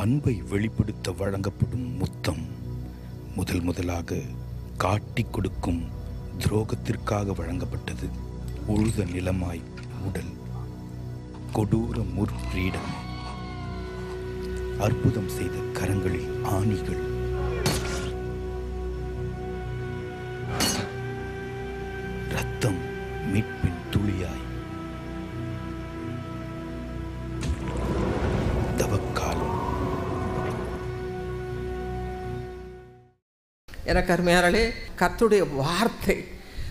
அன்பை வெளிப்படுத்த வழங்கப்படும் முத்தம் முதலாக காட்டிக் கொடுக்கும் துரோகத்திற்காக வழங்கப்பட்டது. உழுத நிலமாய் உடல், கொடூர முற்கிரீடம், அற்புதம் செய்த கரங்களில் ஆணிகள், ரத்தம் மீட்பின் துளியாய், தவக்காலம். எனக்கு அருமையானே, கர்த்தருடைய வார்த்தை,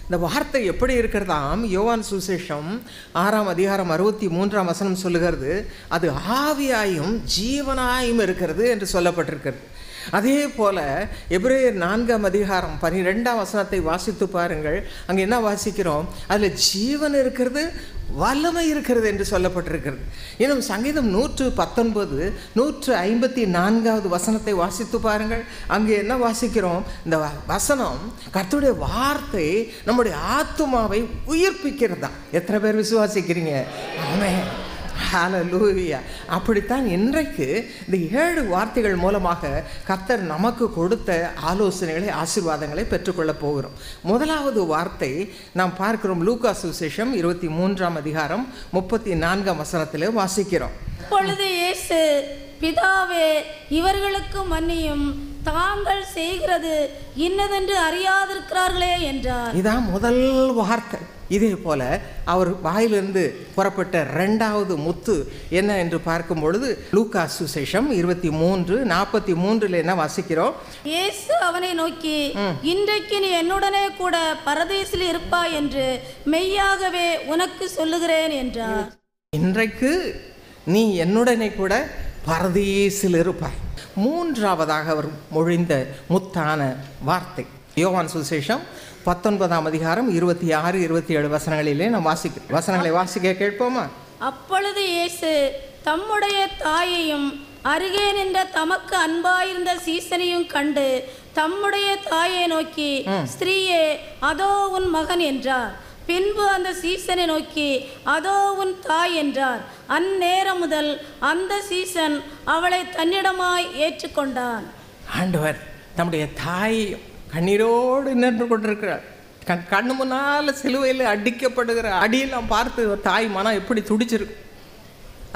இந்த வார்த்தை எப்படி இருக்கிறதாம்? யோவான் சுவிசேஷம் 6ஆம் அதிகாரம் 63ஆம் வசனம் சொல்லுகிறது, அது ஆவியாயும் ஜீவனாயும் இருக்கிறது என்று சொல்லப்பட்டிருக்கிறது. அதே போல் எபிரேயர் 4ஆம் அதிகாரம் 12ஆம் வசனத்தை வாசித்து பாருங்கள். அங்கே என்ன வாசிக்கிறோம்? அதில் ஜீவன் இருக்கிறது, வல்லமை இருக்கிறது என்று சொல்லப்பட்டிருக்கிறது. இன்னும் சங்கீதம் 119 154வது வசனத்தை வாசித்து பாருங்கள். அங்கே என்ன வாசிக்கிறோம்? இந்த வசனம், கர்த்தருடைய வார்த்தை நம்முடைய ஆத்துமாவை உயிர்ப்பிக்கிறதா. எத்தனை பேர் விசுவாசிக்கிறீங்க? ஆமென், ஹல்லேலூயா. அப்படித்தான் இன்றைக்கு இந்த 7 வார்த்தைகள் மூலமாக கர்த்தர் நமக்கு கொடுத்த ஆலோசனைகளை, ஆசீர்வாதங்களை பெற்றுக்கொள்ளப் போகிறோம். முதலாவது வார்த்தை நாம் பார்க்கிறோம், லூக்கா சுவிசேஷம் 23ஆம் அதிகாரம் 34ஆம் வசனத்திலே வாசிக்கிறோம். அப்பொழுது இயேசு, பிதாவே, இவர்களுக்கு மன்னியும், தாங்கள் செய்கிறது இன்னதென்று அறியாதிருக்கிறார்களே என்றார். இதான் முதல் வார்த்தை. இதே போல அவர் வாயிலிருந்து புறப்பட்ட 2வது முத்து என்ன என்று பார்க்கும் பொழுது, லூக்கா சுவிசேஷம் 23:43 என்ன வாசிக்கிறோம்? இயேசு அவனை நோக்கி, இன்றைக்கு நீ என்னுடனே கூட பரதீசில் இருப்பாய் என்று மெய்யாகவே உனக்கு சொல்லுகிறேன் என்றார். இன்றைக்கு நீ என்னுடனே கூட பரதீசில் இருப்பாய். 3வதாக அவர் மொழிந்த முத்தான வார்த்தை யோவான் சுவிசேஷம் 19ஆம் அதிகாரம் 26, 27 வசனங்களிலே நாம் வசனங்களை வாசிக்க கேட்போமா? அப்பொழுது இயேசு தம்முடைய தாயையும் அருகே நின்ற தமக்கு அன்பாயிருந்த சீசனையும் கண்டு தம்முடைய தாயை நோக்கி, ஸ்திரீயே, அதோ உன் மகன் என்றார். பின்பு அந்த சீசனை நோக்கி, அதோ உன் தாய் என்றார். அந்நேரம் முதல் அந்த சீசன் அவளை தன்னிடமாய் ஏற்றுக்கொண்டான். ஆண்டவர் தம்முடைய தாய் கண்ணீரோடு நின்று கொண்டிருக்கிறார். கண்ணு முன்னால் சிலுவையில் அடிக்கப்படுகிற அடியெல்லாம் பார்த்து தாய் மனம் எப்படி துடிச்சிருக்கு,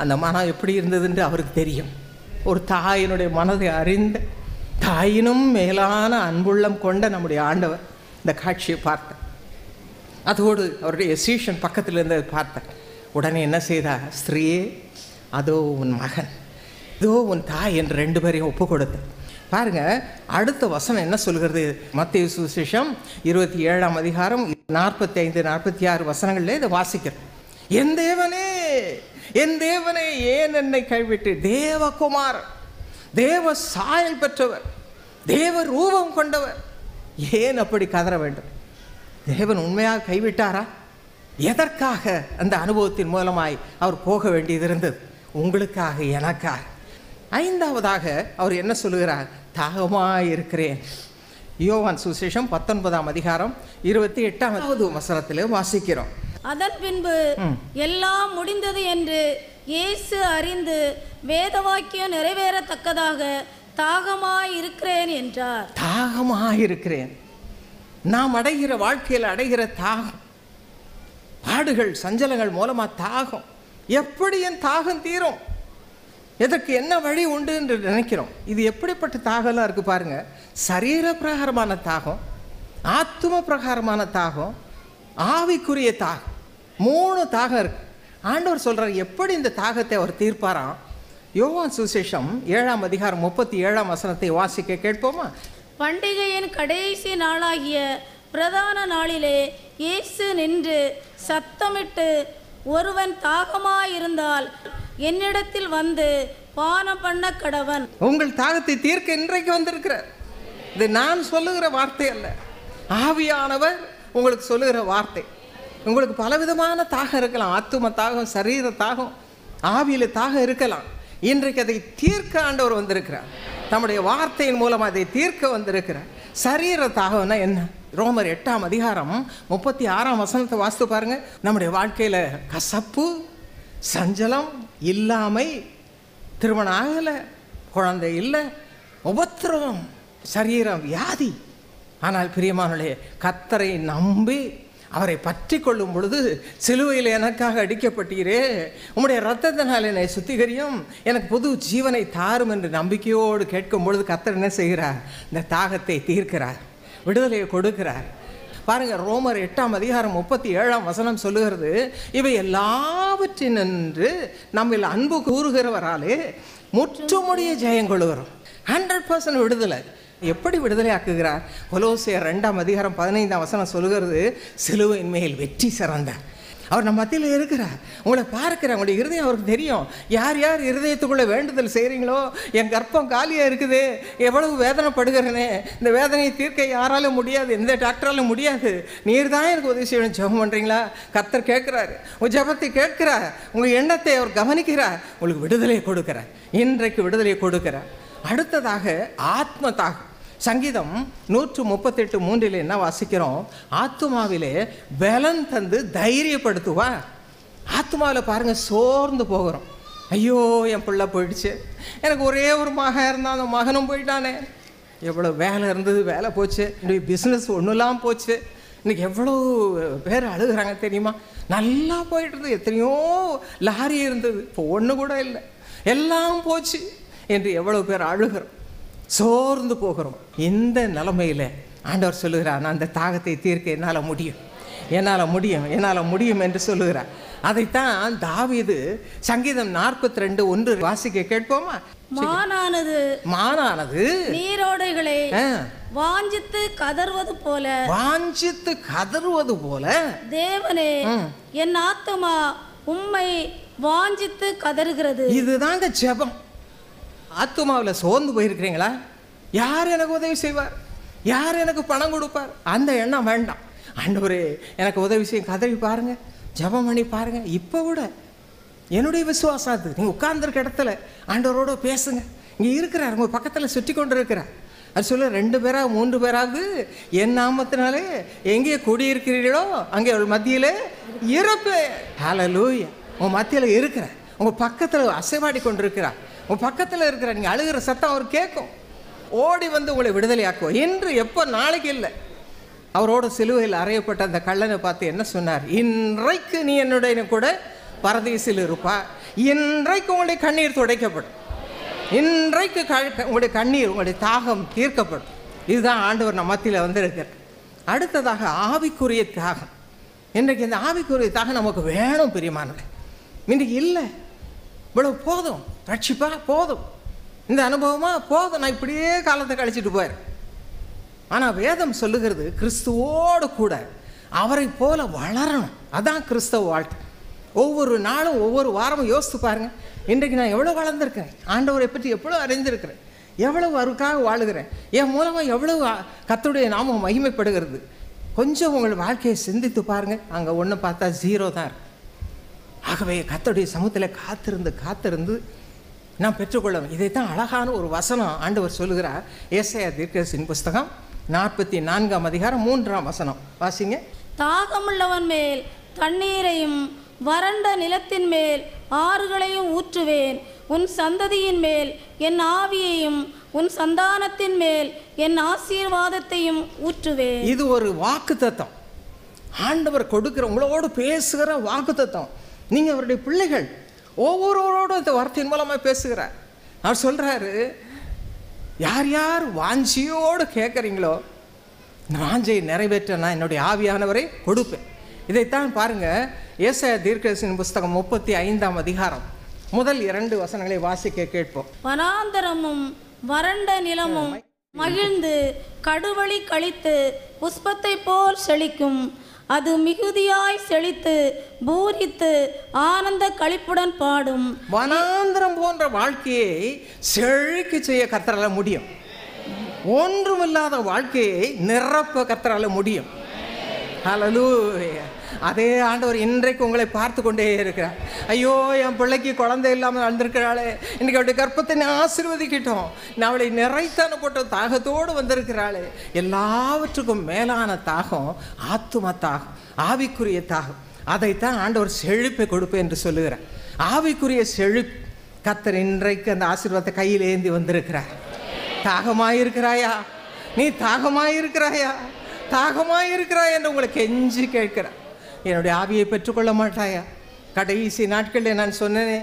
அந்த மனம் எப்படி இருந்ததுன்னு அவருக்கு தெரியும். ஒரு தாயினுடைய மனதை அறிந்த, தாயினும் மேலான அன்புள்ளம் கொண்ட நம்முடைய ஆண்டவர் இந்த காட்சியை பார்த்தார். அதோடு அவருடைய சீஷன் பக்கத்தில் இருந்ததை பார்த்தார். உடனே என்ன செய்தார்? ஸ்திரீயே, அதோ உன் மகன், இதோ உன் தாய் என்று 2 பேரையும் ஒப்பு கொடுத்தார். பாருங்க, அடுத்த வசனம் என்ன சொல்கிறது? மத்தேயு சுவிசேஷம் 27ஆம் அதிகாரம் 45, 46 வசனங்களில் இதை வாசிக்கிறோம். என் தேவனே, என் தேவனே, ஏன் என்னை கைவிட்டு? தேவகுமார், தேவ சாயல் பெற்றவர், தேவ ரூபம் கொண்டவர், ஏன் அப்படி கதற வேண்டும்? தேவன் உண்மையாக கைவிட்டாரா? எதற்காக அந்த அனுபவத்தின் மூலமாய் அவர் போக வேண்டியது இருந்தது? உங்களுக்காக, எனக்காக. 5வதாக அவர் என்ன சொல்லுகிறார்? தாகமாய் இருக்கிறேன். யோவான் சுவிசேஷம் 19ஆம் அதிகாரம் 28வது வசனத்திலே வாசிக்கிறோம். அதன் பின்பு எல்லாம் முடிந்தது என்று இயேசு அறிந்து வேதவாக்கியம் நிறைவேறத்தக்கதாக தாகமாய் இருக்கிறேன் என்றார். தாகமாய் இருக்கிறேன். நாம் அடைகிற வாழ்க்கையில் அடைகிற தாகம், பாடுகள், சஞ்சலங்கள் மூலமா தாகம். எப்படி என் தாகம் தீரும்? எதற்கு என்ன வழி உண்டு என்று நினைக்கிறோம். இது எப்படிப்பட்ட தாகம்லாம் இருக்குது பாருங்கள். சரீர பிரகாரமான தாகம், ஆத்தும பிரகாரமான தாகம், ஆவிக்குரிய தாகம், 3 தாகம் இருக்கு. ஆண்டவர் சொல்கிறார், எப்படி இந்த தாகத்தை அவர் தீர்ப்பாராம்? யோவான் சுவிசேஷம் 7ஆம் அதிகாரம் 37ஆம் வசனத்தை வாசிக்க கேட்போமா? பண்டிகையின் கடைசி நாளாகிய பிரதான நாளிலே இயேசு நின்று சத்தமிட்டு, ஒருவன் தாகமாயிருந்தால் என்னிடத்தில் வந்து பானம் பண்ண கடவன். உங்கள் தாகத்தை தீர்க்க இன்றைக்கு வந்திருக்கிறார். இது நான் சொல்லுகிற வார்த்தை அல்ல, ஆவியானவர் உங்களுக்கு சொல்லுகிற வார்த்தை. உங்களுக்கு பலவிதமான தாகம் இருக்கலாம். ஆத்தும தாகம், சரீர தாகம், ஆவியில தாகம் இருக்கலாம். இன்றைக்கு அதை தீர்க்க ஆண்டவர் வந்திருக்கிறார். நம்முடைய வார்த்தையின் மூலம் அதை தீர்க்க வந்திருக்கிறார். சரீர தாகம்னா என்ன? ரோமர் 8ஆம் அதிகாரம் 36ஆம் வசனத்தை வாசித்து பாருங்க. நம்முடைய வாழ்க்கையில் கசப்பு, சஞ்சலம், இல்லாமை, திருமணம் ஆகலை, குழந்தை இல்லை, உபத்திரவம், சரீரம் வியாதி. ஆனால் பிரியமானவர்களே, கர்த்தரை நம்பி அவரை பற்றி கொள்ளும் பொழுது, சிலுவையில் எனக்காக அடிக்கப்பட்டீரே, உம்முடைய இரத்தத்தினால் என்னை சுத்திகரியும், எனக்கு புது ஜீவனை தாரும் என்று நம்பிக்கையோடு கேட்கும் பொழுது கர்த்தர் என்ன செய்கிறார்? இந்த தாகத்தை தீர்க்கிறார், விடுதலையை கொடுக்கிறார். பாருங்க, ரோமர் 8:37 சொல்லுகிறது, இவை எல்லாவற்றினின்று நம்மில் அன்பு கூறுகிறவராலே முற்றுமுடிய ஜெயம் கொள்ளுகிறோம். 100% விடுதலை. எப்படி விடுதலை ஆக்குகிறார்? கொலோசியர் 2:15 சொல்லுகிறது, சிலுவையின் மேல் வெற்றி சிறந்தார். அவர் நம்ம மத்தியில் இருக்கிறார், உங்களை பார்க்கிறார், உங்களுடைய இருதயம் அவருக்கு தெரியும். யார் யார் இருதயத்துக்குள்ளே வேண்டுதல் செய்கிறீங்களோ, என் கர்ப்பம் காலியாக இருக்குது, எவ்வளவு வேதனைப்படுகிறேனே, இந்த வேதனையை தீர்க்க யாராலும் முடியாது, எந்த டாக்டராலும் முடியாது, நீர் தான் எனக்கு உதவி செய்யணும், ஜெபம் பண்ணுறீங்களா? கர்த்தர் கேட்குறாரு, உங்கள் ஜெபத்தை கேட்கிறார், உங்கள் எண்ணத்தை அவர் கவனிக்கிறார், உங்களுக்கு விடுதலையை கொடுக்கிறார். இன்றைக்கு விடுதலையை கொடுக்கிறார். அடுத்ததாக ஆத்ம தாகம். சங்கீதம் 138:3 என்ன வாசிக்கிறோம்? ஆத்துமாவிலே பலன் தந்து தைரியப்படுத்துவார். ஆத்துமாவில் பாருங்க, சோர்ந்து போகிறோம். ஐயோ, என் பிள்ளை போயிடுச்சு, எனக்கு ஒரே ஒரு மகன் இருந்தான், அந்த மகனும் போயிட்டானே, எவ்வளோ வேலை இருந்தது, வேலை போச்சு, என்னுடைய பிஸ்னஸ் ஒன்றுலாம் போச்சு, இன்றைக்கி எவ்வளோ பேர் அழுகிறாங்க தெரியுமா? நல்லா போயிட்டு இருந்தது, எத்தனையோ லாரி இருந்தது, இப்போ ஒன்று கூட இல்லை, எல்லாம் போச்சு என்று எவ்வளோ பேர் அழுகிறோம், சோர்ந்து போகிறோம். இந்த நிலைமையில் ஆண்டவர் சொல்லுகிறார், நான் அந்த தாகத்தை தீர்க்க என்னால் முடியும், என்னால் முடியும், என்னால் முடியும் என்று சொல்லுகிறார். அதைத்தான் தாவீது சங்கீதம் 42:1 வாசிக்க கேட்போமா? மானானது நீரோடைகளை வாஞ்சித்து கதறுவது போல தேவனே, என் ஆத்துமா உம்மை வாஞ்சித்து கதறுகிறது. இதுதாங்க ஜெபம். ஆத்துமாவில் சோர்ந்து போயிருக்கிறீங்களா? யார் எனக்கு உதவி செய்வார், யார் எனக்கு பணம் கொடுப்பார், அந்த எண்ணம் வேண்டாம். ஆண்டவரே எனக்கு உதவி செய்ய, கதறி பாருங்க, ஜெபம் பண்ணி பாருங்க. இப்போ கூட என்னுடைய விசுவாசம் அது, நீங்கள் உட்கார்ந்துருக்க இடத்துல ஆண்டவரோட பேசுங்க. இங்கே இருக்கிறார், உங்கள் பக்கத்தில் சுற்றி கொண்டு இருக்கிறார். அது சொல்ல 2 பேரா 3 பேராவது என் நாமத்தினாலே எங்கே கூடியிருக்கிறீர்களோ அங்கே அவள் மத்தியில் இருப்பேன். ஹல்லேலூயா. உங்கள் மத்தியில் இருக்கிறார், உங்கள் பக்கத்தில் அசைவாடி கொண்டு இருக்கிறார், உங்கள் பக்கத்தில் இருக்கிற. நீங்கள் அழுகிற சத்தம் அவர் கேட்கும், ஓடி வந்து உங்களை விடுதலை ஆக்குவோம். இன்று எப்போ, நாளைக்கு இல்லை. அவரோட சிலுவையில் அறையப்பட்ட அந்த கள்ளனை பார்த்து என்ன சொன்னார்? இன்றைக்கு நீ என்னுடைய கூட பரதீசில் இருப்பா, இன்றைக்கு உங்களுடைய கண்ணீர் துடைக்கப்படும், இன்றைக்கு உங்களுடைய கண்ணீர், உங்களுடைய தாகம் தீர்க்கப்படும். இதுதான் ஆண்டவர் நம்ம மத்தியில் வந்திருக்கிறார். அடுத்ததாக ஆவிக்குரிய தாகம். இன்றைக்கு இந்த ஆவிக்குரிய தாகம் நமக்கு வேணும் பிரியமானவர்களே. இன்றைக்கு இல்லை, இவ்வளவு போதும், ரட்சிப்பா போதும், இந்த அனுபவமா போதும், நான் இப்படியே காலத்தை கழிச்சிட்டு போயிடுறேன். ஆனால் வேதம் சொல்லுகிறது, கிறிஸ்துவோடு கூட அவரை போல வளரணும். அதான் கிறிஸ்தவ வாழ்க்கை. ஒவ்வொரு நாளும் ஒவ்வொரு வாரமும் யோசித்து பாருங்கள், இன்றைக்கு நான் எவ்வளோ வளர்ந்துருக்கிறேன், ஆண்டவரை பற்றி எவ்வளோ அறிந்திருக்கிறேன், எவ்வளவு அவருக்காக வாழுகிறேன், என் மூலமாக எவ்வளவு கர்த்தருடைய நாமம் மகிமைப்படுகிறது. கொஞ்சம் உங்கள் வாழ்க்கையை சிந்தித்து பாருங்கள், அங்கே ஒன்று பார்த்தா 0 தான் இருக்கு. ஆகவே கர்த்தருடைய சமூகத்தில் காத்திருந்து நான் பெற்றுக்கொள்ளணும். இதைத்தான் அழகான ஒரு வசனம் ஆண்டவர் சொல்லுகிறார். ஏசாயா தீர்க்கதரிசியின் புஸ்தகம் 44:3 வாசிங்க. தாகமுள்ளவன் மேல் தண்ணீரையும் வறண்ட நிலத்தின் மேல் ஆறுகளையும் ஊற்றுவேன், உன் சந்ததியின் மேல் என் ஆவியையும் உன் சந்தானத்தின் மேல் என் ஆசீர்வாதத்தையும் ஊற்றுவேன். இது ஒரு வாக்குத்தத்தம், ஆண்டவர் கொடுக்கிற, உங்களோடு பேசுகிற வாக்குத்தத்தம். நீங்கள் அவருடைய பிள்ளைகள், ஒவ்வொருவரோடும் இந்த வார்த்தையின் மூலமாக பேசுகிறார். அவர் சொல்கிறாரு, யார் யார் வாஞ்சியோடு கேட்குறீங்களோ இந்த வாஞ்சையை நிறைவேற்ற நான் என்னுடைய ஆவியானவரை கொடுப்பேன். இதைத்தான் பாருங்கள், ஏசாயா தீர்க்கதரிசியின் புஸ்தகம் 35 முதல் 2 வசனங்களை வாசிக்க கேட்போம். வனாந்தரமும் வறண்ட நிலமும் மகிழ்ந்து கடுவழி கழித்து புஷ்பத்தை போல் செழிக்கும், அது மிகுதியாய் செழித்து பூரித்து ஆனந்த களிப்புடன் பாடும். வனாந்திரம் போன்ற வாழ்க்கையை செழிக்க செய்ய கர்த்தரால முடியும். ஒன்றுமில்லாத வாழ்க்கையை நிரப்ப கர்த்தரால முடியும். ஹல்லேலூயா. அதே ஆண்டவர் இன்றைக்கு உங்களை பார்த்து கொண்டே இருக்கிறார். ஐயோ, என் பிள்ளைக்கு குழந்தை இல்லாமல் வந்திருக்கிறாளே, இன்றைக்கு அவருடைய கர்ப்பத்தை ஆசீர்வதிக்கிட்டோம், நான் அவளை நிறைத்தான போட்ட தாகத்தோடு வந்திருக்கிறாளே. எல்லாவற்றுக்கும் மேலான தாகம் ஆத்தும தாகம், ஆவிக்குரிய தாகம். அதைத்தான் ஆண்டவர் செழிப்பை கொடுப்பேன் என்று சொல்லுகிறார். ஆவிக்குரிய செழிப்பு கர்த்தர் இன்றைக்கு அந்த ஆசீர்வாதத்தை கையில் ஏந்தி வந்திருக்கிறார். தாகமாயிருக்கிறாயா? நீ தாகமாயிருக்கிறாயா? தாகமாயிருக்கிறாய் என்று உங்களை கெஞ்சி கேட்கிறார். என்னுடைய ஆவியை பெற்றுக்கொள்ள மாட்டாயா? கடைசி நாட்களில் நான் சொன்னேனே,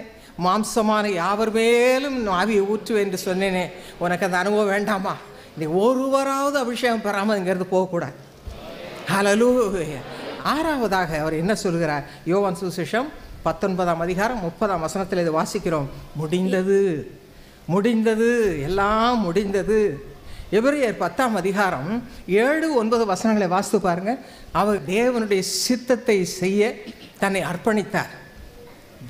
மாம்சமான யாவர் மேலும் ஆவியை ஊற்றுவேன் என்று சொன்னேனே, உனக்கு அந்த அனுபவம் வேண்டாமா? நீ ஒருவராவது அபிஷேகம் பெறாமல் இங்கேருந்து போகக்கூடாது. ஹல்லேலூயா. ஆறாவதாக அவர் என்ன சொல்கிறார்? யோவான் சுவிசேஷம் 19ஆம் அதிகாரம் 30ஆம் வசனத்தில் இதை வாசிக்கிறோம். முடிந்தது, முடிந்தது, எல்லாம் முடிந்தது. எபிரேயர் 10ஆம் அதிகாரம் 7-9 வசனங்களை வாசித்து பாருங்க. அவர் தேவனுடைய சித்தத்தை செய்ய தன்னை அர்ப்பணித்தார்.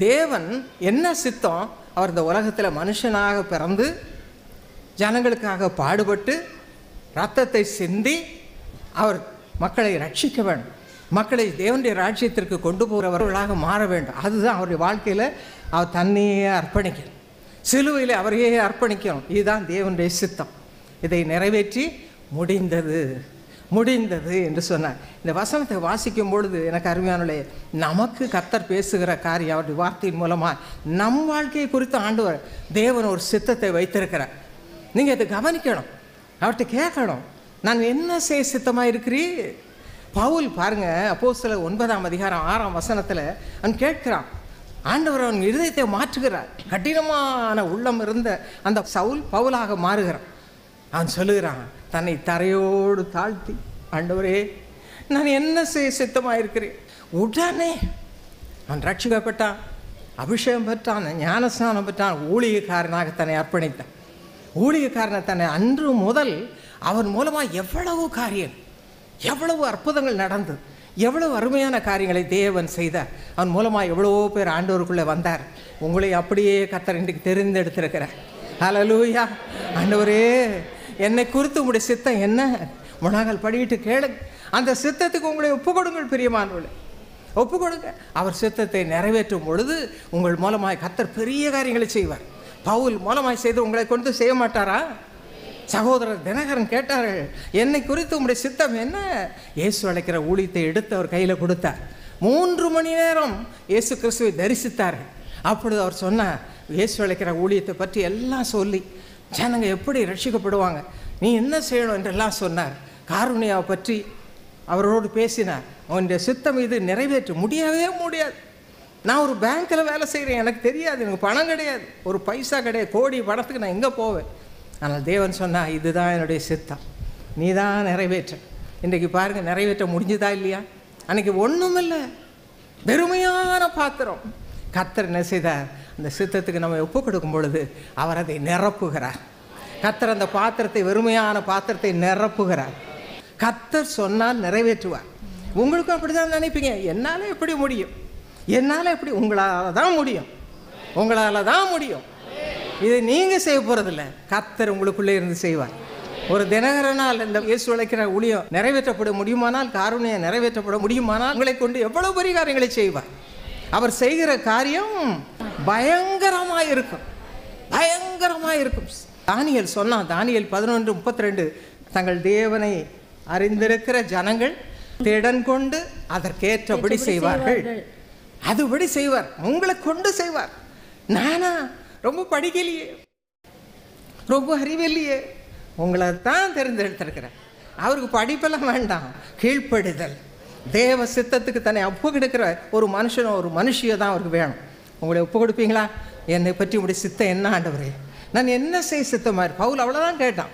தேவன் என்ன சித்தம்? அவர் இந்த உலகத்தில் மனுஷனாக பிறந்து ஜனங்களுக்காக பாடுபட்டு இரத்தத்தை சிந்தி அவர் மக்களை ரட்சிக்க வேண்டும், மக்களை தேவனுடைய ராஜ்யத்திற்கு கொண்டு போகிறவர்களாக மாற வேண்டும். அதுதான் அவருடைய வாழ்க்கையில் அவர் தன்னையே அர்ப்பணிக்கணும், சிலுவையில் அவரையே அர்ப்பணிக்கணும். இதுதான் தேவனுடைய சித்தம். இதை நிறைவேற்றி முடிந்தது, முடிந்தது என்று சொன்னார். இந்த வசனத்தை வாசிக்கும் பொழுது எனக்கு அருமையானே, நமக்கு கர்த்தர் பேசுகிற காரியம் அவருடைய வார்த்தையின் மூலமாக நம் வாழ்க்கையை குறித்து ஆண்டவர் தேவன் ஒரு சித்தத்தை வைத்திருக்கிறார். நீங்கள் அதை கவனிக்கணும், அவர்கிட்ட கேட்கணும், நான் என்ன செய்ய சித்தமாக இருக்கிறீர்? பவுல் பாருங்க, அப்போஸ்தலர் 9ஆம் அதிகாரம் 6ஆம் வசனத்தில் அவன் கேட்கிறான். ஆண்டவர் அவன் இருதயத்தை மாற்றுகிறார். கடினமான உள்ளம் இருந்த அந்த சவுல் பவுலாக மாறுகிறான். அவன் சொல்லுகிறான், தன்னை தரையோடு தாழ்த்தி, ஆண்டவரே நான் என்ன செய்ய சித்தமாக இருக்கிறேன். உடனே அவன் ரட்சிக்கப்பட்டான், அபிஷேகம் பெற்றான், ஞானஸ்நானம் பெற்றான், ஊழியக்காரனாக தன்னை அர்ப்பணித்தான். ஊழியக்காரனை தன்னை அன்று முதல் அவன் மூலமாக எவ்வளவு காரியம், எவ்வளவு அற்புதங்கள் நடந்தது, எவ்வளவு அருமையான காரியங்களை தேவன் செய்தார். அவன் மூலமாக எவ்வளவோ பேர் ஆண்டவருக்குள்ளே வந்தார். உங்களை அப்படியே கர்த்தர் இன்றைக்கு தெரிந்தெடுத்திருக்கிறார். ஹல்லேலூயா. ஆண்டவரே என்னை குறித்து உங்களுடைய சித்தம் என்ன? முழங்கால் படிக்கிட்டு கேளுங்க. அந்த சித்தத்துக்கு உங்களை ஒப்புக் கொடுங்கள் பிரியமானவர்களே, ஒப்புக் கொடுங்க. அவர் சித்தத்தை நிறைவேற்றும் பொழுது உங்கள் மூலமாக கர்த்தர் பெரிய காரியங்களை செய்வார். பவுல் மூலமாக செய்து உங்களை கொண்டு செய்ய மாட்டாரா? சகோதரர் தினகரன் கேட்டார்கள், என்னை குறித்து உங்களுடைய சித்தம் என்ன? இயேசு அழைக்கிற ஊழியத்தை எடுத்து அவர் கையில் கொடுத்தார். 3 மணி நேரம் இயேசு கிறிஸ்துவை தரிசித்தார்கள். அப்பொழுது அவர் சொன்னார், இயேசு அழைக்கிற ஊழியத்தை பற்றி எல்லாம் சொல்லி ஜனங்க எப்படி ரட்சிக்கப்படுவாங்க, நீ என்ன செய்யணும் என்றெல்லாம் சொன்னார். காருண்யாவை பற்றி அவரோடு பேசினார். அவனுடைய சித்தம் இது நிறைவேற்ற முடியவே முடியாது. நான் ஒரு பேங்க்கில் வேலை செய்கிறேன், எனக்கு தெரியாது, எனக்கு பணம் கிடையாது, ஒரு பைசா கிடையாது, கோடி பணத்துக்கு நான் எங்கே போவேன்? ஆனால் தேவன் சொன்னால், இதுதான் என்னுடைய சித்தம், நீ தான் நிறைவேற்ற. இன்றைக்கு பாருங்கள், நிறைவேற்ற முடிஞ்சுதா இல்லையா? அன்றைக்கி ஒன்றும் இல்லை, வெறுமையான பாத்திரம். கர்த்தர் என்ன செய்தார்? அந்த சித்தத்துக்கு நம்ம ஒப்புக் கொடுக்கும் பொழுது அவர் அதை நிரப்புகிறார். கர்த்தர் அந்த பாத்திரத்தை, வெறுமையான பாத்திரத்தை நிரப்புகிறார். கர்த்தர் சொன்னால் நிறைவேற்றுவார். உங்களுக்கும் அப்படி தான் நினைப்பீங்க, என்னால் எப்படி முடியும், என்னால் எப்படி? உங்களால் தான் முடியும், உங்களால் தான் முடியும். இதை நீங்கள் செய்ய போகிறதில்ல, கர்த்தர் உங்களுக்குள்ளே இருந்து செய்வார். ஒரு தினகரனால் இந்த இயேசு அழைக்கிற ஊழியம் நிறைவேற்றப்பட முடியுமானால், காருண்யம் நிறைவேற்றப்பட முடியுமானால், உங்களை கொண்டு எவ்வளவு பெரிய காரியங்களை செய்வார். அவர் செய்கிற காரியம் பயங்கரமாக இருக்கும், பயங்கரமாக இருக்கும். தானியேல் சொன்னான், தானியேல் 11:32, தங்கள் தேவனை அறிந்திருக்கிற ஜனங்கள் திடன் கொண்டு அதற்கேற்றபடி செய்வார்கள். அதுபடி செய்வார், உங்களை கொண்டு செய்வார். நானா ரொம்ப படிக்கலையே, ரொம்ப அறிவில்லையே, உங்களை தான் தெரிந்தெடுத்திருக்கிறேன். அவருக்கு படிப்பெல்லாம் வேண்டாம், கீழ்ப்படுதல், தேவ சித்தத்துக்கு தன்னை ஒப்பு கொடுக்கிற ஒரு மனுஷனோ ஒரு மனுஷியோ தான் அவருக்கு வேணும். உங்களை ஒப்பு கொடுப்பீங்களா? என்னை பற்றி உங்களுடைய சித்தம் என்ன ஆண்டவரே, நான் என்ன செய்ய சித்தமாக? பவுல் அவ்வளோதான் கேட்டான்.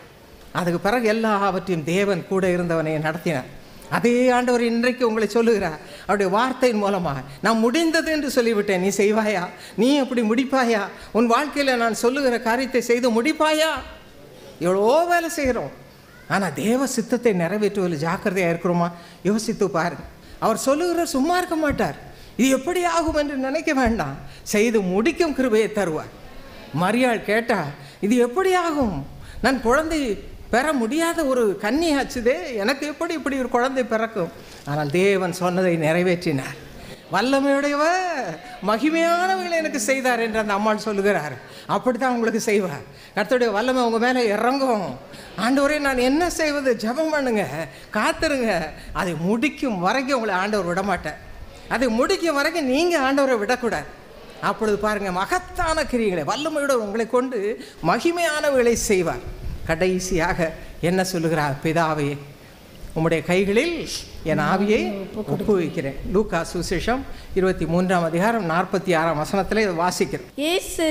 அதுக்கு பிறகு எல்லாவற்றையும் தேவன் கூட இருந்தவனை நடத்தினார். அதே ஆண்டவர் இன்றைக்கு உங்களை சொல்லுகிறார், அவருடைய வார்த்தையின் மூலமாக, நான் முடிந்தது என்று சொல்லிவிட்டேன், நீ செய்வாயா? நீ அப்படி முடிப்பாயா? உன் வாழ்க்கையில் நான் சொல்லுகிற காரியத்தை செய்து முடிப்பாயா? எவ்வளோ வேலை செய்கிறோம், ஆனால் தேவ சித்தத்தை நிறைவேற்றுவதில் ஜாக்கிரதையாக இருக்கிறோமா? யோசித்து பாருங்கள். அவர் சொல்லுகிற சும்மா இருக்க மாட்டார். இது எப்படி ஆகும் என்று நினைக்க வேண்டாம், செய்து முடிக்கும் கிருபையை தருவார். மரியாள் கேட்டா, இது எப்படி ஆகும்? நான் குழந்தை பெற முடியாத ஒரு கன்னியாச்சுதே, எனக்கு எப்படி இப்படி ஒரு குழந்தை பிறக்கும்? ஆனால் தேவன் சொன்னதை நிறைவேற்றினார். வல்லமையுடையவர் மகிமையானவர்களை எனக்கு செய்தார் என்று அந்த அம்மாள் சொல்லுகிறார். அப்படி தான் உங்களுக்கு செய்வார். கர்த்தருடைய வல்லமை உங்கள் மேலே இறங்கும். ஆண்டவரே நான் என்ன செய்வது? ஜெபம் பண்ணுங்க, காத்துருங்க. அதை முடிக்கும் வரைக்கும் உங்களை ஆண்டவர் விடமாட்டார். அதை முடிக்கும் வரைக்கும் நீங்கள் ஆண்டவரை விடக்கூடாது. அப்பொழுது பாருங்க, மகத்தான கிரியைகளை வல்லமையோடு உங்களை கொண்டு மகிமையானவைகளை செய்வார். கடைசியாக என்ன சொல்லுகிறார்? பிதாவே, உம்முடைய கைகளில் என் ஆவியை ஒப்புவிக்கிறேன். லூக்கா சுவிசேஷம் 23ஆம் அதிகாரம் 46ஆம் வசனத்தில் இதை வாசிக்கிறேன். இயேசு,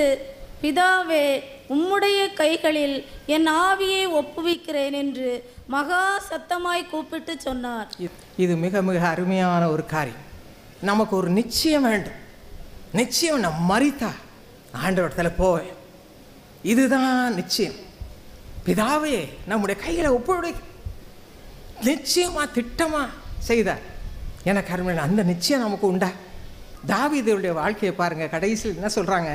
பிதாவே, உம்முடைய கைகளில் என் ஆவியை ஒப்புவிக்கிறேன் என்று மகா சத்தமாய் கூப்பிட்டு சொன்னார். இது மிக மிக அருமையான ஒரு காரியம். நமக்கு ஒரு நிச்சயம் வேண்டும். நிச்சயம் நான் மரித்தா ஆண்டவரத்தில் போவேன். இதுதான் நிச்சயம். பிதாவே, நம்முடைய கையில் ஒப்புவிக்க நிச்சயமா திட்டமா செய்தார். எனக்கு அருமையான அந்த நிச்சயம் நமக்கு உண்டா? தாவீதுடைய வாழ்க்கையை பாருங்க. கடைசியில் என்ன சொல்றாங்க?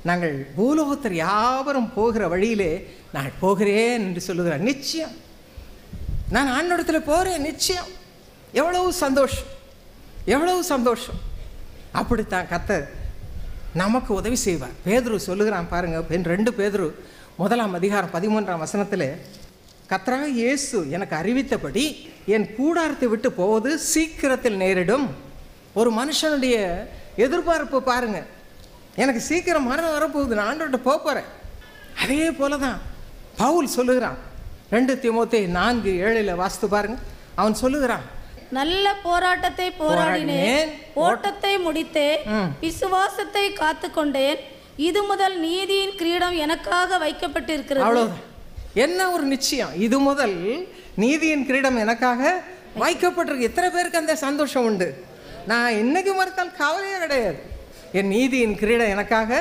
நாங்கள் பூலோகத்தர் யாவரும் போகிற வழியிலே நான் போகிறேன் என்று சொல்லுகிறார். நிச்சயம் நான் ஆண்டவரத்தில் போகிறேன். நிச்சயம். எவ்வளவு சந்தோஷம், எவ்வளவு சந்தோஷம். அப்படித்தான் கர்த்தர் நமக்கு உதவி செய்வார். பேதுரு சொல்லுகிறான் பாருங்க, 2 பேதுரு 1ஆம் அதிகாரம் 13ஆம் வசனத்தில், கர்த்தராக இயேசு எனக்கு அறிவித்தபடி என் கூடாரத்தை விட்டு போவது சீக்கிரத்தில் நேரிடும். ஒரு மனுஷனுடைய எதிர்பார்ப்பு பாருங்க, எனக்கு சீக்கிரம் மரணம் வரப்போகுது, நான் ஆண்டவர்கிட்ட போகிறேன். அதே போல தான் பவுல் சொல்லுகிறான். 2 தீமோத்தேயு 4:7 வாசித்து பாருங்க. அவன் சொல்லுகிறான், நல்ல போராட்டத்தை போராடினேன், ஓட்டத்தை முடித்தேன், விசுவாசத்தை காத்து கொண்டேன், இது முதல் நீதியின் கிரீடம் எனக்காக வைக்கப்பட்டிருக்கிறது. அவ்வளவுதான். என்ன ஒரு நிச்சயம்! இது முதல் நீதியின் கிரீடம் எனக்காக வைக்கப்பட்டிருக்கு. எத்தனை பேருக்கு அந்த சந்தோஷம் உண்டு? நான் இன்னைக்கு மறுத்தால் கவலையே கிடையாது. என் நீதியின் கிரீடம் எனக்காக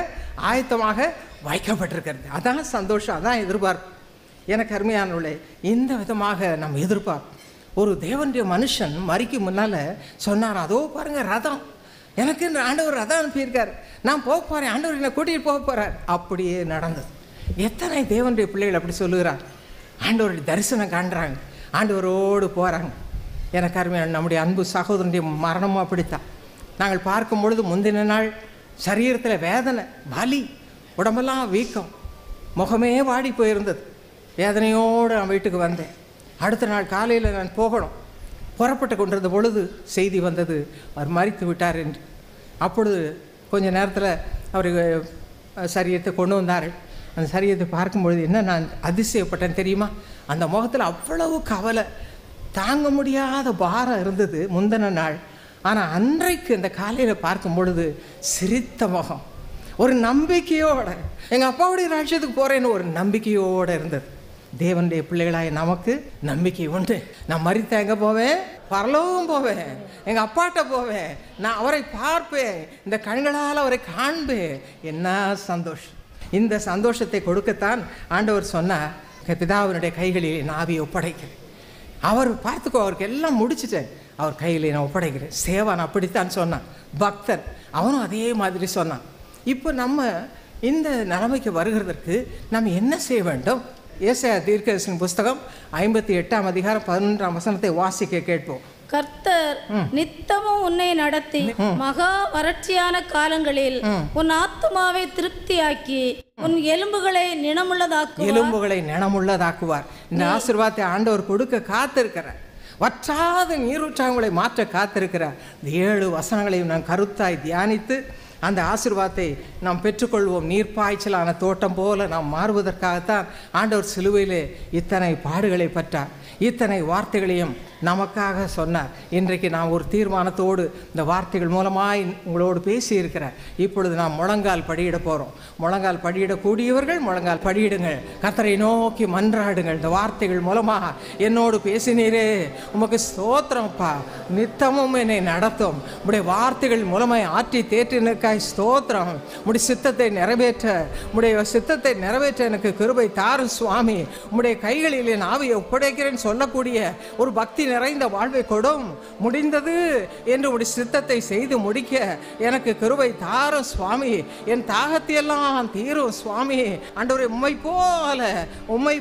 ஆயத்தமாக வைக்கப்பட்டிருக்கிறது. அதான் சந்தோஷம், அதான் எதிர்பார்ப்பு. எனக்கு அருமையானவர்களே, இந்த விதமாக நம்ம எதிர்பார்ப்பு. ஒரு தேவனுடைய மனுஷன் மரிக்கு முன்னால் சொன்னார், அதோ பாருங்க ரதம், எனக்கு ஆண்டவர் ரதம் அனுப்பியிருக்கார், நான் போக போகிறேன், ஆண்டவர் என்னை கூட்டிகிட்டு போக போகிறார். அப்படியே நடந்தது. எத்தனை தேவனுடைய பிள்ளைகள் அப்படி சொல்லுகிறார். ஆண்டவருடைய தரிசனம் காண்றாங்க, ஆண்டவரோடு போகிறாங்க. எனக்கு அருமையான நம்முடைய அன்பு சகோதரனுடைய மரணமும் அப்படித்தான். நாங்கள் பார்க்கும் பொழுது முந்தின நாள் சரீரத்தில் வேதனை, வலி, உடம்பெல்லாம் வீக்கம், முகமே வாடி போயிருந்தது. வேதனையோடு நான் வீட்டுக்கு வந்தேன். அடுத்த நாள் காலையில் நான் போகணும். புறப்பட்டு கொண்டிருந்த பொழுது செய்தி வந்தது, அவர் மரித்து விட்டார் என்று. அப்பொழுது கொஞ்ச நேரத்தில் அவர் சரீரத்தை கொண்டு வந்தார்கள். அந்த சரீரத்தை பார்க்கும் பொழுது என்ன நான் அதிசயப்பட்டேன் தெரியுமா? அந்த முகத்தில் அவ்வளவு கவலை, தாங்க முடியாத பாரம் இருந்தது முந்தின நாள். ஆனால் அன்றைக்கு இந்த காலையில் பார்க்கும் பொழுது சிரித்த முகம், ஒரு நம்பிக்கையோடு, எங்கள் அப்பாவுடைய ராஜ்யத்துக்கு போகிறேன்னு ஒரு நம்பிக்கையோடு இருந்தது. தேவனுடைய பிள்ளைகளாய் நமக்கு நம்பிக்கை உண்டு. நான் மரித்த எங்கே போவேன்? பரலோகம் போவேன், எங்கள் அப்பாட்ட போவேன், நான் அவரை பார்ப்பேன், இந்த கண்களால் அவரை காண்பேன். என்ன சந்தோஷம்! இந்த சந்தோஷத்தை கொடுக்கத்தான் ஆண்டவர் சொன்னார், பிதாவினுடைய கைகளில் என் ஆவியை ஒப்படைக்கிறேன். அவர் பார்த்துக்கோ, அவருக்கு எல்லாம் முடிச்சுட்டேன், அவர் கையில் நான் ஒப்படைக்கிறேன். சேவான் அப்படித்தான் சொன்னான். பக்தன் அவனும் அதே மாதிரி சொன்னான். இப்போ நம்ம இந்த நிலைமைக்கு வருகிறதற்கு நம்ம என்ன செய்ய வேண்டும்? ஏசாயா தீர்க்கதரிசியின் புஸ்தகம் 58ஆம் அதிகாரம் 11ஆம் வசனத்தை வாசிக்க கேட்போம். கர்த்தர் நித்தமும் உன்னை நடத்தி மகா வறட்சியான காலங்களில் உன் ஆத்துமாவை திருப்தியாக்கி உன் எலும்புகளை நினமுள்ளதாக்குவார். இந்த ஆசீர்வாதத்தை ஆண்டவர் கொடுக்க காத்திருக்கிறார். வற்றாத நீரூற்றாங்களை மாற்ற காத்திருக்கிறார். இந்த 7 வசனங்களையும் நான் கருத்தாய் தியானித்து அந்த ஆசீர்வாதத்தை நாம் பெற்றுக்கொள்வோம். நீர்ப்பாய்ச்சலான தோட்டம் போல நாம் மாறுவதற்காகத்தான் ஆண்டவர் சிலுவையிலே இத்தனை பாடுகளை பற்றார், இத்தனை வார்த்தைகளையும் நமக்காக சொன்னார். இன்றைக்கு நாம் ஒரு தீர்மானத்தோடு இந்த வார்த்தைகள் மூலமாய் உங்களோடு பேசியிருக்கிறார். இப்பொழுது நாம் முழங்கால் படியிட போகிறோம். முழங்கால் படியிடக்கூடியவர்கள் முழங்கால் படியிடுங்கள், கர்த்தரை நோக்கி மன்றாடுங்கள். இந்த வார்த்தைகள் மூலமாக என்னோடு பேசினீரே, உமக்கு ஸ்தோத்திரம்ப்பா. நித்தமும் என்னை நடத்தும் உடைய வார்த்தைகள் மூலமாய் ஆற்றி தேற்றினுக்காய் ஸ்தோத்திரம். உடைய சித்தத்தை நிறைவேற்ற எனக்கு கிருபை தாரும் சுவாமி. உடைய கைகளில் என் ஆவியை ஒப்படைக்கிறேன் சொல்லக்கூடிய ஒரு பக்தி நிறைந்த வாழ்வை கொடும். முடிந்தது என்று உடைய சித்தத்தை செய்து முடிக்க எனக்கு கிருபை தாரும் சுவாமி. என் தாகத்தையெல்லாம் தீரும் சுவாமி. ஆண்டவரே, உம்மை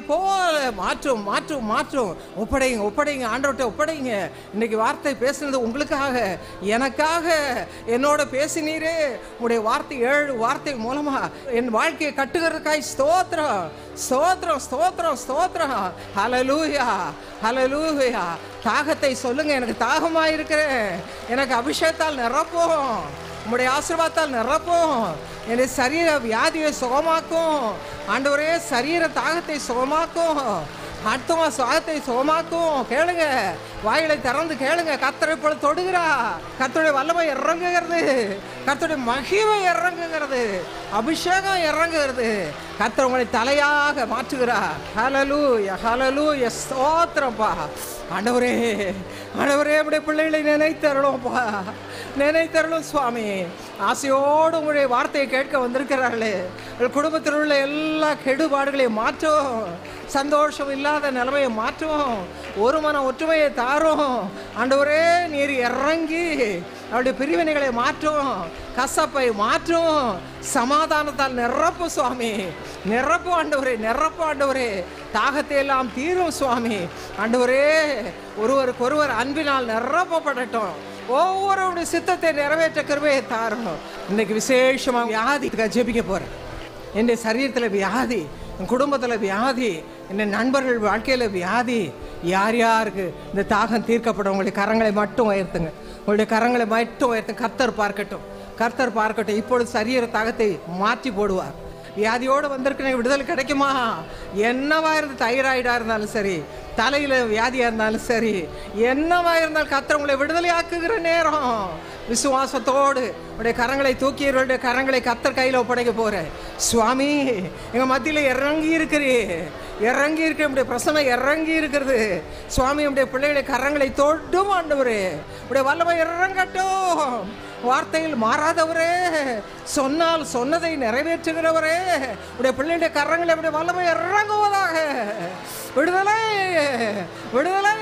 போல மாற்றும் மாற்றும் மாற்றும். ஒப்படைங்க ஆண்டவர்கிட்ட ஒப்படைங்க. இன்னைக்கு வார்த்தை பேசுனது உங்களுக்காக, எனக்காக என்னோட பேசினீரே. உடைய வார்த்தை 7 வார்த்தை மூலமா என் வாழ்க்கையை கட்டுகிறதுக்காய் ஸ்தோத்திரம் ஸ்தோத்திரம் ஸ்தோத்திரம் ஸ்தோத்திரம். ஹல்லேலூயா ஹல்லேலூயா. தாகத்தை சொல்லுங்க, எனக்கு தாகமாக இருக்கிறேன், எனக்கு அபிஷேகத்தால் நிரப்பும். உம்முடைய ஆசீர்வாதத்தால் நிரப்பும். என்னுடைய சரீர வியாதியை சுகமாக்கும் ஆண்டவரே. சரீர தாகத்தை சுகமாக்கும், ஆத்மா சுகத்தை சுகமாக்கும். கேளுங்க, வாயிலை திறந்து கேளுங்க. கர்த்தர் இப்பொழுது தொடுகிறா. கர்த்தருடைய வல்லமை இறங்குகிறது, கர்த்தருடைய மகிமை இறங்குகிறது, அபிஷேகம் இறங்குகிறது. கர்த்தர் உங்களை தலையாக மாற்றுகிறார். ஹல்லேலூயா, ஹல்லேலூயா, ஸ்தோத்திரப்பா. ஆண்டவரே, ஆண்டவரே, நம்முடைய பிள்ளைகளை நினைத்தருளும்ப்பா, நினைத்தருளும் சுவாமி. ஆசையோடு உங்களுடைய வார்த்தையை கேட்க வந்திருக்கிறார்களே, குடும்பத்தில் உள்ள எல்லா கெடுபாடுகளையும் மாற்றும், சந்தோஷம் இல்லாத நிலைமையை மாற்றும், ஒரு மன ஒற்றுமையை தாரும். ஆண்டவரே, நீர் இறங்கி அவருடைய பிரிவினைகளை மாற்றும், கசப்பை மாற்றும், சமாதானத்தால் நிரப்பு சுவாமி. நிரப்பு ஆண்டவரே, நிரப்பு ஆண்டவரே. தாகத்தை எல்லாம் தீரும் சுவாமி. ஆண்டவரே, ஒருவருக்கொருவர் அன்பினால் நிரப்பப்படட்டும். ஒவ்வொருடைய சித்தத்தை நிறைவேற்ற கிருபையை தாரும். இன்னைக்கு விசேஷமாக வியாதி ஜெபிக்க போகிறேன். என்னுடைய சரீரத்தில் வியாதி, என் குடும்பத்தில் வியாதி, என் நண்பர்கள் வாழ்க்கையில் வியாதி. யார் யாருக்கு இந்த தாகம் தீர்க்கப்படும் உங்களுடைய கரங்களை மட்டும் உயர்த்துங்க, உங்களுடைய கரங்களை மட்டும் உயர்த்துங்க. கர்த்தர் பார்க்கட்டும், கர்த்தர் பார்க்கட்டும். இப்பொழுது சரீர தாகத்தை மாற்றி போடுவார். வியாதியோடு வந்திருக்கிற விடுதலை கிடைக்குமா? என்னவா இருந்து, தைராய்டாக இருந்தாலும் சரி, தலையில் வியாதியாக இருந்தாலும் சரி, என்னவா இருந்தாலும் கர்த்தர் உங்களை விடுதலை ஆக்குகிற நேரம். விசுவாசத்தோடு உடைய கரங்களை தூக்கியவர்களுடைய கரங்களை கர்த்தர் கையில் ஒப்படைக்க போகிறேன். சுவாமி, எங்கள் மத்தியில் இறங்கி இருக்கிறே, இறங்கி இருக்க நம்முடைய பிரசனை இறங்கி இருக்கிறது சுவாமி. நம்முடைய பிள்ளைகளை கரங்களை தொட்டும் ஆண்டவரே, உடைய வல்லமை இறங்கட்டும். வார்த்தையில் மாறாதவரே, சொன்னால் சொன்னதை நிறைவேற்றுகிறவரே, உடைய பிள்ளைகளுடைய கரங்களை உடைய வல்லமை இறங்குவதாக. விடுதலை, விடுதலை,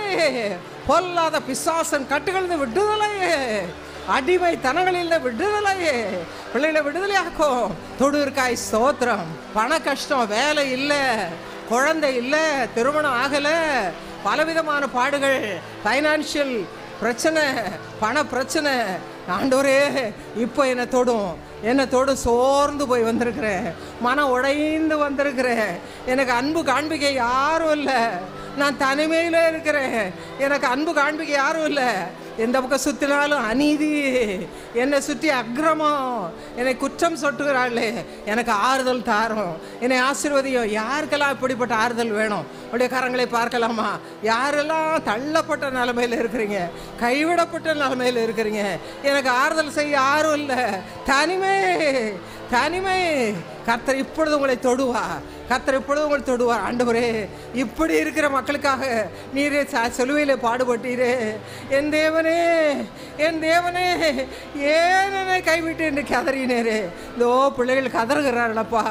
பொல்லாத பிசாசன் கட்டுகளிலிருந்து விடுதலை, அடிமை தனங்களில் விடுதலை, பிள்ளைகளை விடுதலையாக்கும். தொடுக்காய் ஸ்தோத்திரம். பண கஷ்டம், வேலை இல்லை, குழந்தை இல்லை, திருமணம் ஆகலை, பலவிதமான பாடுகள், ஃபைனான்ஷியல் பிரச்சனை, பண பிரச்சனை. ஆண்டவரே, இப்போ என்னை தொடும், சோர்ந்து போய் வந்திருக்கிறேன், மனம் உடைந்து வந்திருக்கிறேன். எனக்கு அன்பு காண்பிக்க யாரும் இல்லை, நான் தனிமையில் இருக்கிறேன், எனக்கு அன்பு காண்பிக்க யாரும் இல்லை. எந்த பக்கம் சுற்றினாலும் அநீதி, என்னை சுற்றி அக்கிரமம், என்னை குற்றம் சொட்டுகிறாளே, எனக்கு ஆறுதல் தாரும், என்னை ஆசீர்வதியும். யாருக்கெல்லாம் இப்படிப்பட்ட ஆறுதல் வேணும்? அப்படியே கரங்களை பார்க்கலாமா? யாரெல்லாம் தள்ளப்பட்ட நிலைமையில் இருக்கிறீங்க, கைவிடப்பட்ட நிலைமையில் இருக்கிறீங்க, எனக்கு ஆறுதல் செய்ய யாரும் இல்லை, தனிமை, தனிமை. கர்த்தர் இப்பொழுது உங்களை தொடுவார், கர்த்தர் இப்பொழுது உங்களை தொடுவார். ஆண்டவரே, இப்படி இருக்கிற மக்களுக்காக நீரே சிலுவையில் பாடுபட்டீரே. என் தேவனே, என் தேவனே, ஏன் என்னை கைவிட்டு என்று கதறினேரே. இதோ பிள்ளைகள் கதறுகிறார்களப்பா.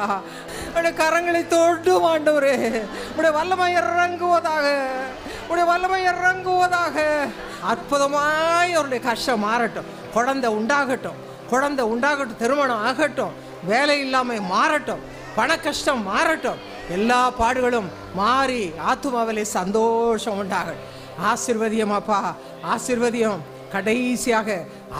உடைய கரங்களை தொடும் ஆண்டவரே. உடைய வல்லமை இறங்குவதாக, உடைய வல்லமை இறங்குவதாக. அற்புதமாய் அவருடைய கஷ்டம் மாறட்டும், குழந்தை உண்டாகட்டும், குழந்தை உண்டாகட்டும், திருமணம் ஆகட்டும், வேலை இல்லாமல் மாறட்டும், பண கஷ்டம் மாறட்டும், எல்லா பாடுகளும் மாறி ஆத்துமாவிலே சந்தோஷம் உண்டாகட்டும். ஆசீர்வதியம் அப்பா, ஆசீர்வதியம். கடைசியாக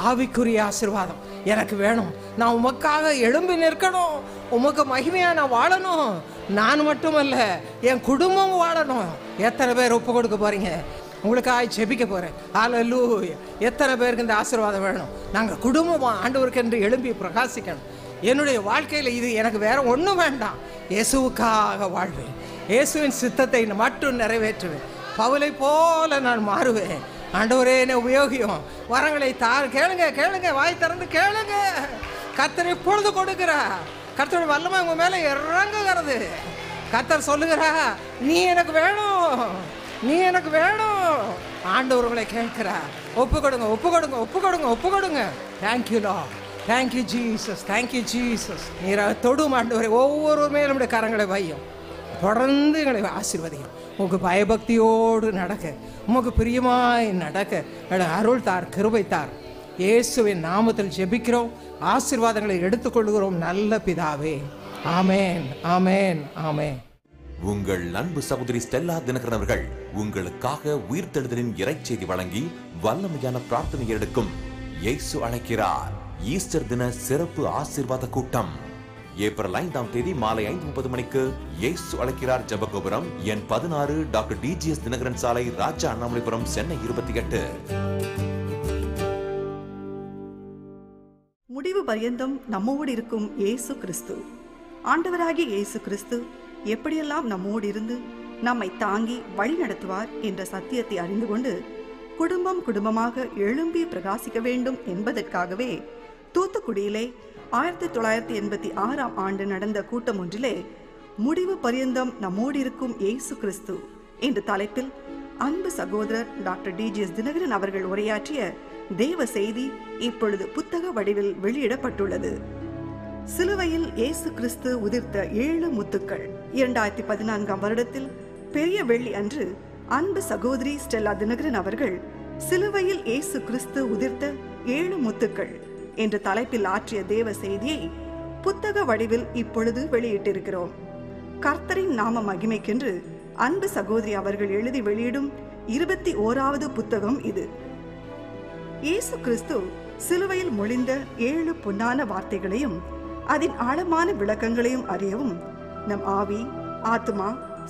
ஆவிக்குரிய ஆசீர்வாதம் எனக்கு வேணும். நான் உமக்காக எழும்பி நிற்கணும், உமக்கு மகிமையாக நான் வாழணும். நான் மட்டுமல்ல, என் குடும்பம் வாழணும். எத்தனை பேர் ஒப்பு கொடுக்க போறீங்க? உங்களுக்காக ஜெபிக்க போகிறேன். ஹல்லேலூயா. எத்தனை பேருக்கு இந்த ஆசீர்வாதம் வேணும்? நாங்கள் குடும்பமாக ஆண்டவருக்கு என்று எழும்பி பிரகாசிக்கணும். என்னுடைய வாழ்க்கையில் இது எனக்கு வேற ஒன்றும் வேண்டாம், இயேசுவுக்காக வாழ்வேன், இயேசுவின் சித்தத்தை மட்டும் நிறைவேற்றுவேன். பவுலை போல நான் மாறுவேன். ஆண்டவரே, என்னை உபயோகியும், வரங்களை கேளுங்க, கேளுங்க, வாய் திறந்து கேளுங்க. கர்த்தர் இப்பொழுது கொடுக்கிறார். கர்த்தருடைய வல்லமை உங்க மேலே இறங்குகிறது. கர்த்தர் சொல்லுகிறா, நீ எனக்கு வேணும், நீ எனக்கு வேணும். ஆண்டவர்களை கேட்கிறார். ஒப்பு கொடுங்க, ஒப்பு கொடுங்க, ஒப்பு கொடுங்க, ஒப்பு கொடுங்க. Thank you Lord, thank you Jesus, thank you Jesus. நீர் தொடும் ஆண்டவரை, ஒவ்வொருவருமே நம்முடைய கரங்களை வையும், தொடர்ந்து எங்களை ஆசீர்வதியும். உங்க பயபக்தியோடு நடக்க, உமக்கு பிரியமாய் நடக்க அருள் தார், கிருபை தார். இயேசுவின் நாமத்தில் ஜெபிக்கிறோம், ஆசீர்வாதங்களை எடுத்துக்கொள்கிறோம் நல்ல பிதாவே. ஆமேன், ஆமேன், ஆமேன். உங்கள் அன்பு சகோதரி ஸ்டெல்லா தினகரன் அவர்கள் உங்களுக்காக உயிர்த்தெழுதலின் இறைச்செய்தி வழங்கி வல்லமையான பிரார்த்தனை எடுக்கும் இயேசு அழைக்கிறார் ஈஸ்டர் தின சிறப்பு ஆசீர்வாத கூட்டம் ஏப்ரல் 5ஆம் தேதி மாலை 5:30 மணிக்கு இயேசு அழைக்கிறார் ஜெபகோபுரம் எண் 16 டாக்டர் DGS தினகரன் சாலை, ராஜா அண்ணாமலைபுரம், சென்னை 28. முடிவு பரியந்தம் நம்மோடு இருக்கும் இயேசு கிறிஸ்து. ஆண்டவராகிய இயேசு கிறிஸ்து எப்படியெல்லாம் நம்மோடு இருந்து நம்மை தாங்கி வழி நடத்துவார் என்ற சத்தியத்தை அறிந்து கொண்டு குடும்பம் குடும்பமாக எழும்பி பிரகாசிக்க வேண்டும் என்பதற்காகவே தூத்துக்குடியிலே 1986 ஆண்டு நடந்த கூட்டம் ஒன்றிலே முடிவு பரியந்தம் நம்மோடு இருக்கும் இயேசு கிறிஸ்து என்ற தலைப்பில் அன்பு சகோதரர் டாக்டர் டிஜிஎஸ் தினகரன் அவர்கள் உரையாற்றிய தேவ செய்தி இப்பொழுது புத்தக வடிவில் வெளியிடப்பட்டுள்ளது. சிலுவையில் இயேசு கிறிஸ்து உதிர்த்த 7 முத்துக்கள். 2014 வருடத்தில் பெரிய வெள்ளி அன்று அன்பு சகோதரி ஸ்டெல்லா தினகரன் அவர்கள் சிலுவையில் இயேசு கிறிஸ்து உதிர்த்த 7 முத்துக்கள் என்ற தலைப்பில் ஆற்றிய தேவ செய்தியை புத்தக வடிவில் இப்பொழுது வெளியிட்டிருக்கிறோம். கர்த்தரின் நாம மகிமைக்கென்று அன்பு சகோதரி அவர்கள் எழுதி வெளியிடும் 21வது புத்தகம் இது. இயேசு கிறிஸ்து சிலுவையில் மொழிந்த 7 பொன்னான வார்த்தைகளையும் அதன் ஆழமான விளக்கங்களையும் அறியவும் நம் ஆவி, ஆத்மா,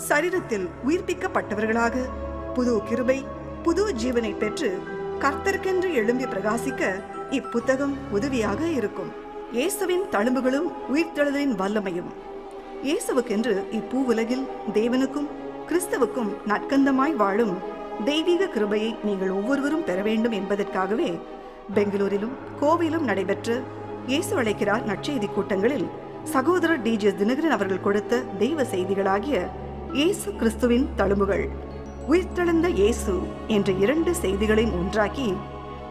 சரீரத்தில் உயிர்ப்பிக்கப்பட்டவர்களாக புது கிருபை, புது ஜீவனை பெற்று கர்த்தருக்கென்று எழும்பி பிரகாசிக்க இப்புத்தகம் உதவியாக இருக்கும். இயேசுவின் தழும்புகளும் உயிர்த்தெழுதலின் வல்லமையும். இயேசுவுக்கென்று இப்பூ உலகில் தேவனுக்கும் கிறிஸ்துவுக்கும் நற்கந்தமாய் வாழும் தெய்வீக கிருபையை நீங்கள் ஒவ்வொருவரும் பெற வேண்டும் என்பதற்காகவே பெங்களூரிலும் கோவிலும் நடைபெற்ற இயேசு அழைக்கிறார் நற்செய்தி கூட்டங்களில் சகோதரர் டிஜிஎஸ் தினகரன் அவர்கள் கொடுத்த தெய்வ செய்திகளாகிய இயேசு கிறிஸ்துவின் தழும்புகள், உயிர்த்தெழுந்த இயேசு என்ற 2 செய்திகளையும் ஒன்றாக்கி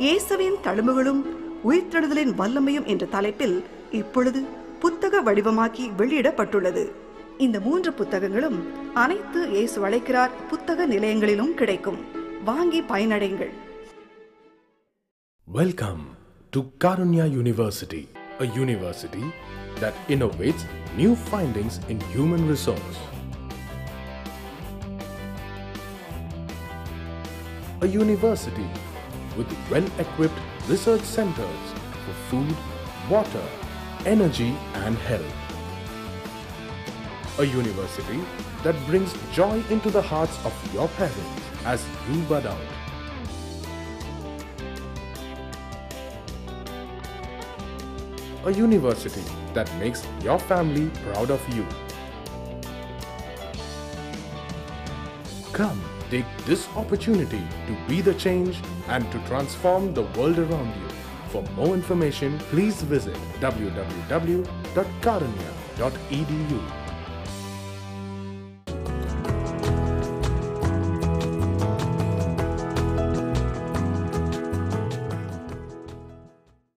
இயேசுவின் தழும்புகளும் உயிர்த்தெழுதலின் வல்லமையும் என்ற தலைப்பில் இப்பொழுது புத்தக வடிவமாக்கி வெளியிடப்பட்டுள்ளது. இந்த 3 புத்தகங்களும் அனைத்து இயேசு அழைக்கிறார் புத்தக நிலையங்களிலும் கிடைக்கும். வாங்கி பயனடைங்கள். Welcome to Karunya University, a university that innovates new findings in human resource. A university with well-equipped research centers for food, water, energy and health. A university that brings joy into the hearts of your parents as you bud out. A university that makes your family proud of you. Come, take this opportunity to be the change and to transform the world around you. For more information, please visit www.karunya.edu.